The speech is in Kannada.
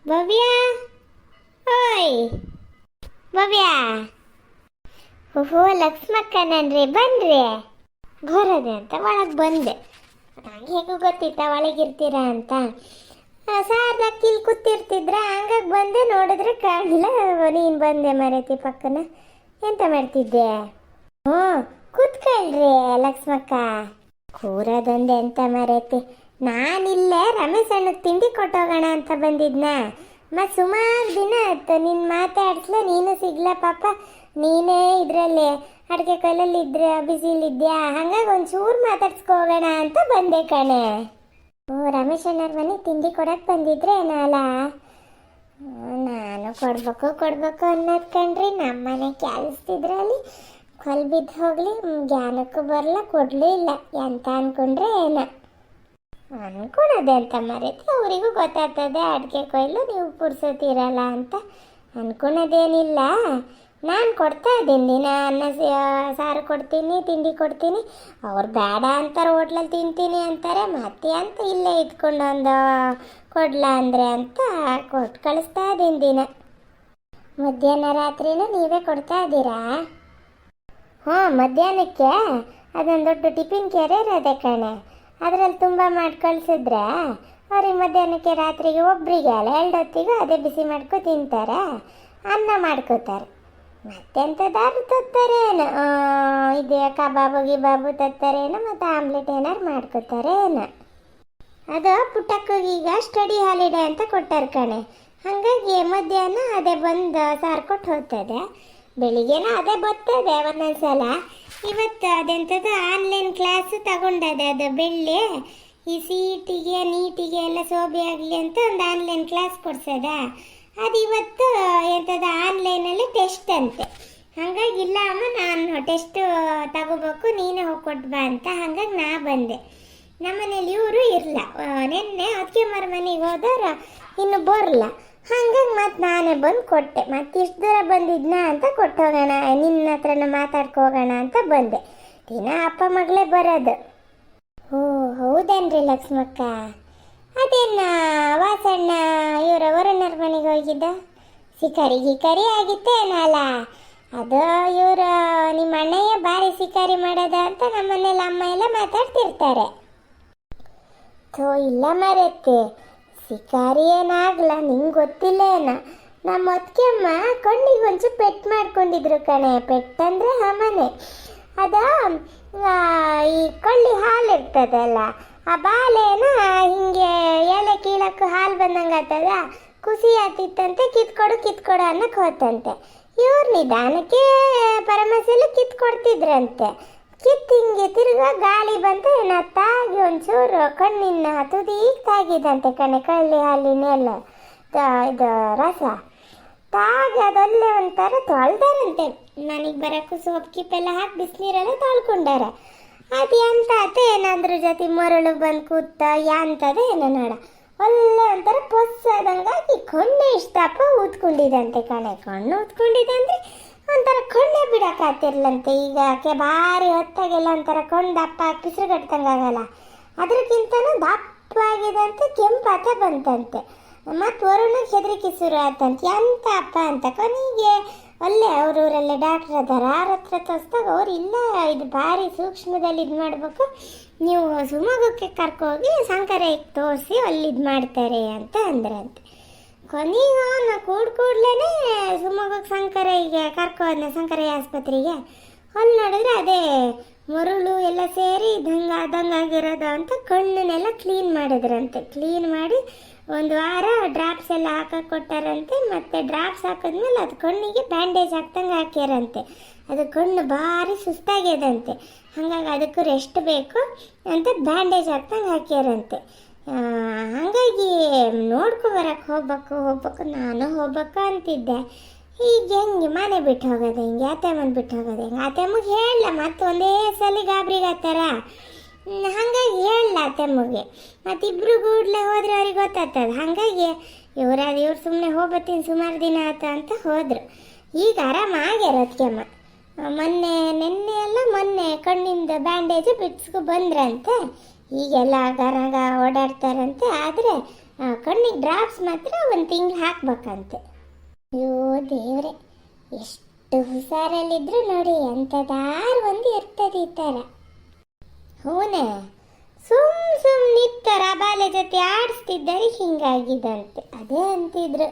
ಭವ್ಯ, ಓಯ್ ಭವ್ಯ. ಓಹೋ, ಲಕ್ಷ್ಮಕ್ಕನನ್ರಿ, ಬನ್ರಿ. ಬರೋದೆ ಅಂತ ಒಳಗೆ ಬಂದೆ. ನಂಗೆ ಹೇಗೂ ಗೊತ್ತಿತ್ತ ಒಳಗಿರ್ತೀರಾ ಅಂತ. ಸಾರ್ದಾಗ ಕಿಲ್ ಕೂತಿರ್ತಿದ್ರ, ಹಂಗಾಗಿ ಬಂದೆ. ನೋಡಿದ್ರೆ ಕಾಣಲಿಲ್ಲ. ನೀನು ಬಂದೆ ಮರೇತಿ ಪಕ್ಕನ. ಎಂತ ಮಾಡ್ತಿದ್ದೆ? ಹ್ಞೂ, ಕೂತ್ಕೊಳ್ರಿ ಲಕ್ಷ್ಮಕ್ಕ. ಕೂರೋದೊಂದು ಎಂತ ಮರೇತಿ. ನಾನಿಲ್ಲೇ ರಮೇಶ್ ಅಣ್ಣಗೆ ತಿಂಡಿ ಕೊಟ್ಟೋಗೋಣ ಅಂತ ಬಂದಿದ್ನ. ಮತ್ತು ಸುಮಾರು ದಿನ ಆಯ್ತು ನಿನ್ನ ಮಾತಾಡ್ಸ್ಲ, ನೀನು ಸಿಗ್ಲ ಪಾಪ. ನೀನೇ ಇದರಲ್ಲಿ ಅಡುಗೆ ಕೈಲಲ್ಲಿ ಇದ್ರೆ ಬಿಸಿಲಿದ್ಯಾ, ಹಂಗಾಗಿ ಒಂಚೂರು ಮಾತಾಡ್ಸ್ಕೋಗೋಣ ಅಂತ ಬಂದೆ ಕಣೆ. ಓ, ರಮೇಶ್ ಅಣ್ಣರ ಮನೆಗೆ ತಿಂಡಿ ಕೊಡಕ್ಕೆ ಬಂದಿದ್ರೆ ಏನಲ್ಲ. ನಾನು ಕೊಡ್ಬೇಕು ಅನ್ನೋದು ಕಣ್ರಿ. ನಮ್ಮ ಮನೆ ಕೆಲಸದಿದ್ರಲ್ಲಿ ಕೊಲ್ ಬಿದ್ದು ಹೋಗ್ಲಿ, ಜ್ಞಾನಕ್ಕೂ ಬರಲ್ಲ, ಕೊಡಲೂ ಇಲ್ಲ. ಎಂತ ಅನ್ಕೊಂಡ್ರೆ ಏನ ಅನ್ಕೊಳೋದೆ ಅಂತ ಮರೆತಿ. ಅವರಿಗೂ ಗೊತ್ತಾಗ್ತದೆ ಅಡುಗೆ ಕೊಯ್ಲು ನೀವು ಪುರ್ಸೋತಿರಲ್ಲ ಅಂತ. ಅನ್ಕೊಳೋದೇನಿಲ್ಲ. ನಾನು ಕೊಡ್ತಾ ಇದ್ದೀನಿ, ದಿನ ಅನ್ನ ಸಾರು ಕೊಡ್ತೀನಿ, ತಿಂಡಿ ಕೊಡ್ತೀನಿ. ಅವ್ರು ಬೇಡ ಅಂತಾರೆ, ಹೋಟ್ಲಲ್ಲಿ ತಿಂತೀನಿ ಅಂತಾರೆ. ಮತ್ತೆ ಅಂತ ಇಲ್ಲೇ ಇಟ್ಕೊಂಡು ಒಂದು ಕೊಡ್ಲ ಅಂದರೆ ಅಂತ ಕೊಟ್ಟು ಕಳಿಸ್ತಾ ಇದ್ದೀನಿ ದಿನ. ಮಧ್ಯಾಹ್ನ ರಾತ್ರಿನೂ ನೀವೇ ಕೊಡ್ತಾ ಇದ್ದೀರಾ? ಹ್ಞೂ, ಮಧ್ಯಾಹ್ನಕ್ಕೆ ಅದೊಂದು ದೊಡ್ಡ ಟಿಫಿನ್ ಕ್ಯಾರಿಯರ್ ಅದೇ ಕಣೆ. ಅದರಲ್ಲಿ ತುಂಬ ಮಾಡಿ ಕಳಿಸಿದ್ರೆ ಅವ್ರಿಗೆ ಮಧ್ಯಾಹ್ನಕ್ಕೆ ರಾತ್ರಿಗೆ ಒಬ್ಬರಿಗೆ ಅಲ್ಲ 2 ಹೊತ್ತಿಗೂ ಅದೇ ಬಿಸಿ ಮಾಡ್ಕೊ ತಿಂತಾರೆ, ಅನ್ನ ಮಾಡ್ಕೋತಾರೆ. ಮತ್ತೆಂಥದ್ದಾದ್ರು ತತ್ತಾರೇನು, ಇದೆ ಕಬಾಬು ಗಿಬಾಬು ತತ್ತಾರೇನು, ಮತ್ತು ಆಮ್ಲೆಟ್ ಏನಾರು ಮಾಡ್ಕೋತಾರೇನು. ಅದು ಪುಟ್ಟಕ್ಕಗೆ ಈಗ ಸ್ಟಡಿ ಹಾಲಿಡೇ ಅಂತ ಕೊಟ್ಟಾರೆ ಕಣೆ. ಹಾಗಾಗಿ ಮಧ್ಯಾಹ್ನ ಅದೇ ಬಂದು ಸಾರು ಕೊಟ್ಟು ಹೋಗ್ತದೆ. ಬೆಳಿಗ್ಗೆನೂ ಅದೇ ಬರ್ತದೆ ಒಂದೊಂದು ಸಲ. ಇವತ್ತು ಅದೆಂಥದ್ದು ಆನ್ಲೈನ್ ಕ್ಲಾಸ್ ತಗೊಂಡದೆ. ಅದು ಬೆಳ್ಳಿ ಈ CETಗೆ ನೀಟಿಗೆ ಎಲ್ಲ ಸೋಬೆ ಆಗಲಿ ಅಂತ ಒಂದು ಆನ್ಲೈನ್ ಕ್ಲಾಸ್ ಕೊಡ್ಸದ. ಅದು ಇವತ್ತು ಎಂಥದ್ದು ಆನ್ಲೈನಲ್ಲಿ ಟೆಸ್ಟ್ ಅಂತೆ. ಹಾಗಾಗಿ ಇಲ್ಲ ಅಮ್ಮ, ನಾನು ಟೆಸ್ಟು ತಗೋಬೇಕು, ನೀನೇ ಹೋಗ್ಕೊಟ್ಟು ಬಾ ಅಂತ. ಹಾಗಾಗಿ ನಾ ಬಂದೆ. ನಮ್ಮನೇಲಿ ಇವರು ಇರಲ್ಲ. ನೆನ್ನೆ ಅದಕ್ಕೆ ಮನೆಗೆ ಹೋದವ್ರು ಇನ್ನು ಬರಲ್ಲ. ಹಂಗಾಗಿ ಮತ್ತು ನಾನೇ ಬಂದು ಕೊಟ್ಟೆ. ಮತ್ತು ಇಷ್ಟು ದೂರ ಬಂದಿದ್ನ ಅಂತ ಕೊಟ್ಟೋಗೋಣ, ನಿನ್ನ ಹತ್ರನ ಮಾತಾಡ್ಕೋಗೋಣ ಅಂತ ಬಂದೆ. ದಿನ ಅಪ್ಪ ಮಗಳೇ ಬರೋದು. ಓ, ಹೌದೇನ್ರಿ ಲಕ್ಷ್ಮಕ್ಕ? ಅದೇನ ವಾಸಣ್ಣ ಇವರ ವರುಣರ ಮನೆಗೆ ಹೋಗಿದ್ದ? ಶಿಕಾರಿ ಆಗಿತ್ತೇನಲ್ಲ ಅದು. ಇವರು ನಿಮ್ಮ ಅಣ್ಣಯ್ಯ ಭಾರಿ ಶಿಕಾರಿ ಮಾಡೋದ ಅಂತ ನಮ್ಮನೇಲಿ ಅಮ್ಮ ಎಲ್ಲ ಮಾತಾಡ್ತಿರ್ತಾರೆ. ಥೋ, ಇಲ್ಲ ಮರೆತ್ತೆ, ಶಿಕಾರಿ ಏನಾಗಲ್ಲ, ನಿಂಗೆ ಗೊತ್ತಿಲ್ಲ ಏನ. ನಮ್ಮ ಅತ್ತಿಗೆಮ್ಮ ಕಣ್ಣಿಗೆ ಒಂಚೂರು ಪೆಟ್ಟು ಮಾಡ್ಕೊಂಡಿದ್ರು ಕಣೆ. ಪೆಟ್ಟಂದರೆ ಮನೆ ಅದ ಈ ಕೊಳ್ಳಿ ಹಾಲು ಇರ್ತದಲ್ಲ, ಆ ಬಾಳೆನ ಹಿಂಗೆ ಎಲೆ ಕೀಳಕ್ಕೆ ಹಾಲು ಬಂದಂಗೆ ಆಗ್ತದ. ಖುಷಿ ಆಗ್ತಿತ್ತಂತೆ. ಕಿತ್ಕೊಡು ಅನ್ನಕ್ಕೆ ಹೋತಂತೆ. ಇವ್ರು ನಿಧಾನಕ್ಕೆ ಪರಮಸೆಲ್ಲ ಕಿತ್ಕೊಡ್ತಿದ್ರಂತೆ. ಹಿಂಗೆ ತಿರುಗ ಗಾಳಿ ಬಂತು, ತಾಗಿ ಒಂಚೂರು ಕಣ್ಣಿನ ತುದಿಗೆ ತಾಗಿದಂತೆ ಕಣೆ. ಕಳ್ಳಿ ಹಾಲಿನೆಲ್ಲ ಇದು ರಸ ತಾಗಿ ಅದಲ್ಲೇ ಒಂಥರ ತೊಳ್ದಾರಂತೆ. ನನಗೆ ಬರೋಕ್ಕೂ ಸೋಪ್ ಕಿಪ್ಪೆಲ್ಲ ಹಾಕಿ ಬಿಸಿನೀರೆಲ್ಲ ತೊಳ್ಕೊಂಡಾರ. ಅದು ಎಂತ ಆತ ಏನಾದ್ರ ಜೊತೆ ಮರಳು ಬಂದು ಕೂತ ಯಾಂತದ ಏನೋ ನೋಡ. ಒಳ್ಳೆ ಒಂಥರ ಪೊಸ್ಸದಂಗಾಗಿ ಕಣ್ಣೆ ಇಷ್ಟಪ್ಪ ಊದ್ಕೊಂಡಿದಂತೆ ಕಣೆ. ಕಣ್ಣು ಊದ್ಕೊಂಡಿದೆ ಅಂದರೆ ಒಂಥರ ಕಣ್ಣೆ ಬಿಡೋಕ್ಕಾಗ್ತಿರ್ಲಂತೆ. ಈಗ ಭಾರಿ ಹೊತ್ತಾಗೆಲ್ಲ ಒಂಥರ ಕಣ್ಣು ದಪ್ಪ ಕಿಸ್ರು ಕಟ್ತಂಗಾಗಲ್ಲ, ಅದಕ್ಕಿಂತನೂ ದಪ್ಪಾಗಿದೆ ಅಂತ. ಕೆಂಪಾತ ಬಂತಂತೆ. ಮತ್ತು ವರುಣಿಗೆ ಹೆದರಿಕೆ ಶುರು ಆತಂತೆ. ಎಂತ ಅಪ್ಪ ಅಂತ. ಕೊನೆಗೆ ಅಲ್ಲೇ ಅವ್ರೂರಲ್ಲೇ ಡಾಕ್ಟ್ರ್ ಅದಾರ, ಅವ್ರ ಹತ್ರ ತೋರಿಸ್ದಾಗ ಅವ್ರು ಇಲ್ಲ, ಇದು ಭಾರಿ ಸೂಕ್ಷ್ಮದಲ್ಲಿ ಇದು ಮಾಡಬೇಕು, ನೀವು ಶಿವಮೊಗ್ಗಕ್ಕೆ ಕರ್ಕೋಗಿ ಸಂಕರೆಗೆ ತೋರಿಸಿ ಅಲ್ಲಿ ಇದು ಮಾಡ್ತಾರೆ ಅಂತ ಅಂದ್ರಂತೆ. ಕೊನೆಗೆ ನಾ ಕೂಡ್ಲೇನೆ ಶಿವಮೊಗ್ಗಕ್ಕೆ ಸಂಕರೆಗೆ ಕರ್ಕೋದ್ನ, ಸಂಕರೆ ಆಸ್ಪತ್ರೆಗೆ. ಅಲ್ಲಿ ನೋಡಿದ್ರೆ ಅದೇ ಮರುಳು ಎಲ್ಲ ಸೇರಿ ದಂಗಾಗಿರೋದು ಅಂತ ಕಣ್ಣನ್ನೆಲ್ಲ ಕ್ಲೀನ್ ಮಾಡಿದ್ರಂತೆ. ಕ್ಲೀನ್ ಮಾಡಿ 1 ವಾರ ಡ್ರಾಪ್ಸ್ ಎಲ್ಲ ಹಾಕಕ್ಕೆ ಕೊಟ್ಟಾರಂತೆ. ಮತ್ತು ಡ್ರಾಪ್ಸ್ ಹಾಕಿದ್ಮೇಲೆ ಅದು ಕಣ್ಣಿಗೆ ಬ್ಯಾಂಡೇಜ್ ಹಾಕ್ದಂಗೆ ಹಾಕ್ಯಾರಂತೆ. ಅದು ಕಣ್ಣು ಭಾರಿ ಸುಸ್ತಾಗ್ಯದಂತೆ. ಹಾಗಾಗಿ ಅದಕ್ಕೂ ರೆಸ್ಟ್ ಬೇಕು ಅಂತ ಬ್ಯಾಂಡೇಜ್ ಹಾಕ್ದಂಗೆ ಹಾಕ್ಯಾರಂತೆ. ಹಾಗಾಗಿ ನೋಡ್ಕೊಬರಕ್ಕೆ ಹೋಗ್ಬೇಕು ನಾನು ಹೋಗ್ಬೇಕು ಅಂತಿದ್ದೆ. ಈಗ ಹೆಂಗೆ ಮನೆ ಬಿಟ್ಟು ಹೋಗೋದು, ಹಿಂಗೆ ಅತ್ತೆಮ್ಮನ ಬಿಟ್ಟು ಹೋಗೋದು ಹೆಂಗೆ? ಅತ್ತೆಮ್ಮಗೆ ಹೇಳಲ್ಲ, ಮತ್ತು ಒಂದೇ ಸಲ ಗಾಬರಿಗಾತಾರ. ಹಾಗಾಗಿ ಹೇಳಲ್ಲ ಅತ್ತೆಮ್ಮಗೆ. ಮತ್ತು ಇಬ್ಬರು ಗೂಡ್ಲೆ ಹೋದ್ರೆ ಅವ್ರಿಗೆ ಗೊತ್ತಾಗ್ತದೆ. ಹಾಗಾಗಿ ಇವ್ರು ಸುಮ್ಮನೆ ಹೋಗ್ಬತ್ತೀನಿ, ಸುಮಾರು ದಿನ ಆತ ಅಂತ ಹೋದರು. ಈಗ ಆರಾಮಾಗ್ಯಾರ ಅತ್ತೆಮ್ಮ. ಮೊನ್ನೆ ಕಣ್ಣಿಂದ ಬ್ಯಾಂಡೇಜು ಬಿಡ್ಸ್ಕೊ ಬಂದ್ರಂತೆ. ಈಗೆಲ್ಲ ಗರಗ ಓಡಾಡ್ತಾರಂತೆ. ಆದರೆ ಕಣ್ಣಿಗೆ ಡ್ರಾಪ್ಸ್ ಮಾತ್ರ ಒಂದು ತಿಂಗಳು ಹಾಕ್ಬೇಕಂತೆ. ಅಯ್ಯೋ ದೇವ್ರೆ, ಎಷ್ಟು ಹುಷಾರಲ್ಲಿದ್ರು ನೋಡಿ ಎಂಥದಾರು ಒಂದು ಇರ್ತದೆ ಈ ಥರ. ಹೂನೆ, ಸುಮ್ ನಿತ್ತರ ಬಾಲ್ಯ ಜೊತೆ ಆಡಿಸ್ತಿದ್ದರೆ ಹಿಂಗಾಗಿದಂತೆ. ಅದೇ ಅಂತಿದ್ರು.